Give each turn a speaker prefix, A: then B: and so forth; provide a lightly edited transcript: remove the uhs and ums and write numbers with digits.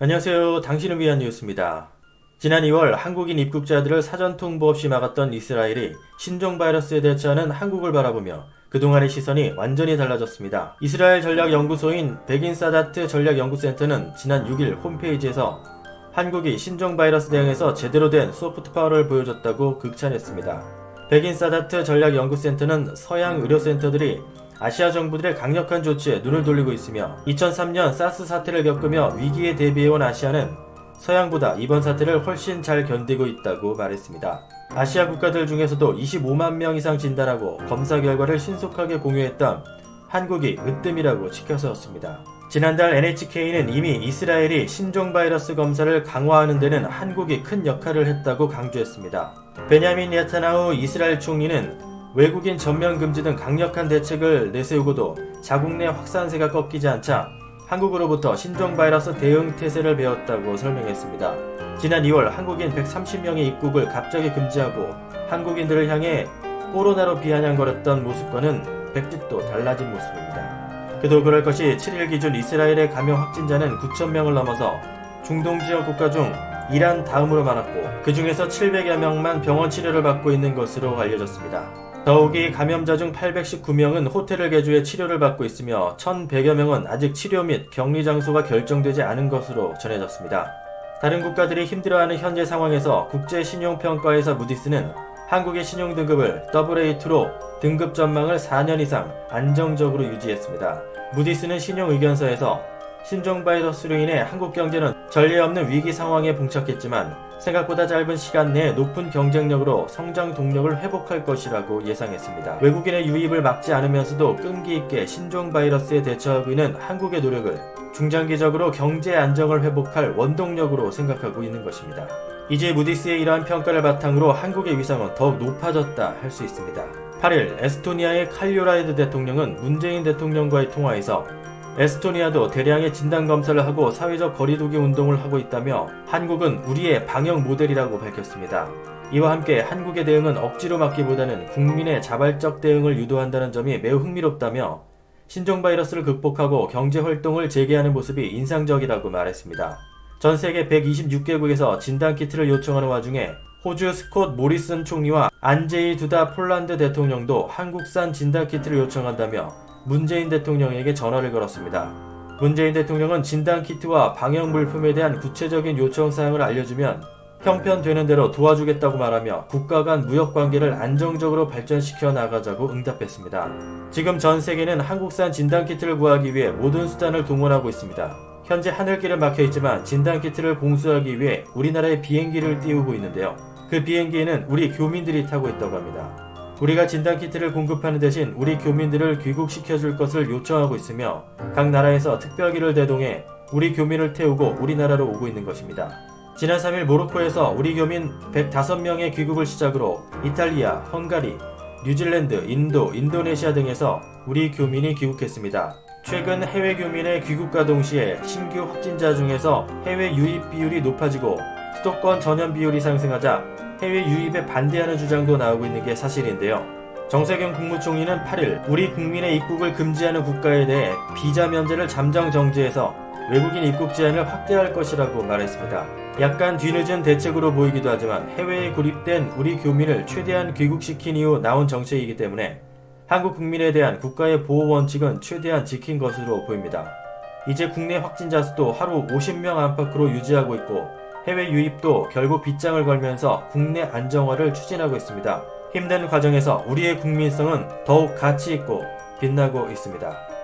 A: 안녕하세요. 당신을 위한 뉴스입니다. 지난 2월 한국인 입국자들을 사전 통보 없이 막았던 이스라엘이 신종 바이러스에 대처하는 한국을 바라보며 그동안의 시선이 완전히 달라졌습니다. 이스라엘 전략연구소인 베긴 사다트 전략연구센터는 지난 6일 홈페이지에서 한국이 신종 바이러스 대응에서 제대로 된 소프트 파워를 보여줬다고 극찬했습니다. 베긴 사다트 전략연구센터는 서양 의료센터들이 아시아 정부들의 강력한 조치에 눈을 돌리고 있으며 2003년 사스 사태를 겪으며 위기에 대비해온 아시아는 서양보다 이번 사태를 훨씬 잘 견디고 있다고 말했습니다. 아시아 국가들 중에서도 25만 명 이상 진단하고 검사 결과를 신속하게 공유했던 한국이 으뜸이라고 치켜세웠습니다. 지난달 NHK는 이미 이스라엘이 신종 바이러스 검사를 강화하는 데는 한국이 큰 역할을 했다고 강조했습니다. 베냐민 네타냐후 이스라엘 총리는 외국인 전면 금지 등 강력한 대책을 내세우고도 자국 내 확산세가 꺾이지 않자 한국으로부터 신종 바이러스 대응 태세를 배웠다고 설명했습니다. 지난 2월 한국인 130명의 입국을 갑자기 금지하고 한국인들을 향해 코로나로 비아냥거렸던 모습과는 백짓도 달라진 모습입니다. 그도 그럴 것이 7일 기준 이스라엘의 감염 확진자는 9,000명을 넘어서 중동 지역 국가 중 이란 다음으로 많았고 그 중에서 700여 명만 병원 치료를 받고 있는 것으로 알려졌습니다. 더욱이 감염자 중 819명은 호텔을 개조해 치료를 받고 있으며 1,100여 명은 아직 치료 및 격리 장소가 결정되지 않은 것으로 전해졌습니다. 다른 국가들이 힘들어하는 현재 상황에서 국제신용평가회사 무디스는 한국의 신용등급을 AA2로 등급 전망을 4년 이상 안정적으로 유지했습니다. 무디스는 신용의견서에서 신종 바이러스로 인해 한국 경제는 전례 없는 위기 상황에 봉착했지만 생각보다 짧은 시간 내에 높은 경쟁력으로 성장 동력을 회복할 것이라고 예상했습니다. 외국인의 유입을 막지 않으면서도 끈기 있게 신종 바이러스에 대처하고 있는 한국의 노력을 중장기적으로 경제 안정을 회복할 원동력으로 생각하고 있는 것입니다. 이제 무디스의 이러한 평가를 바탕으로 한국의 위상은 더욱 높아졌다 할 수 있습니다. 8일 에스토니아의 칼리오라이드 대통령은 문재인 대통령과의 통화에서 에스토니아도 대량의 진단검사를 하고 사회적 거리두기 운동을 하고 있다며 한국은 우리의 방역 모델이라고 밝혔습니다. 이와 함께 한국의 대응은 억지로 막기보다는 국민의 자발적 대응을 유도한다는 점이 매우 흥미롭다며 신종 바이러스를 극복하고 경제활동을 재개하는 모습이 인상적이라고 말했습니다. 전 세계 126개국에서 진단키트를 요청하는 와중에 호주 스콧 모리슨 총리와 안제이 두다 폴란드 대통령도 한국산 진단키트를 요청한다며 문재인 대통령에게 전화를 걸었습니다. 문재인 대통령은 진단키트와 방역물품에 대한 구체적인 요청사항을 알려주면 형편되는 대로 도와주겠다고 말하며 국가 간 무역관계를 안정적으로 발전시켜 나가자고 응답했습니다. 지금 전 세계는 한국산 진단키트를 구하기 위해 모든 수단을 동원하고 있습니다. 현재 하늘길은 막혀있지만 진단키트를 공수하기 위해 우리나라의 비행기를 띄우고 있는데요. 그 비행기에는 우리 교민들이 타고 있다고 합니다. 우리가 진단키트를 공급하는 대신 우리 교민들을 귀국시켜줄 것을 요청하고 있으며 각 나라에서 특별기를 대동해 우리 교민을 태우고 우리나라로 오고 있는 것입니다. 지난 3일 모로코에서 우리 교민 105명의 귀국을 시작으로 이탈리아, 헝가리, 뉴질랜드, 인도, 인도네시아 등에서 우리 교민이 귀국했습니다. 최근 해외 교민의 귀국과 동시에 신규 확진자 중에서 해외 유입 비율이 높아지고 수도권 전염 비율이 상승하자 해외 유입에 반대하는 주장도 나오고 있는 게 사실인데요. 정세균 국무총리는 8일 우리 국민의 입국을 금지하는 국가에 대해 비자 면제를 잠정 정지해서 외국인 입국 제한을 확대할 것이라고 말했습니다. 약간 뒤늦은 대책으로 보이기도 하지만 해외에 고립된 우리 교민을 최대한 귀국시킨 이후 나온 정책이기 때문에 한국 국민에 대한 국가의 보호 원칙은 최대한 지킨 것으로 보입니다. 이제 국내 확진자 수도 하루 50명 안팎으로 유지하고 있고 해외 유입도 결국 빗장을 걸면서 국내 안정화를 추진하고 있습니다. 힘든 과정에서 우리의 국민성은 더욱 가치 있고 빛나고 있습니다.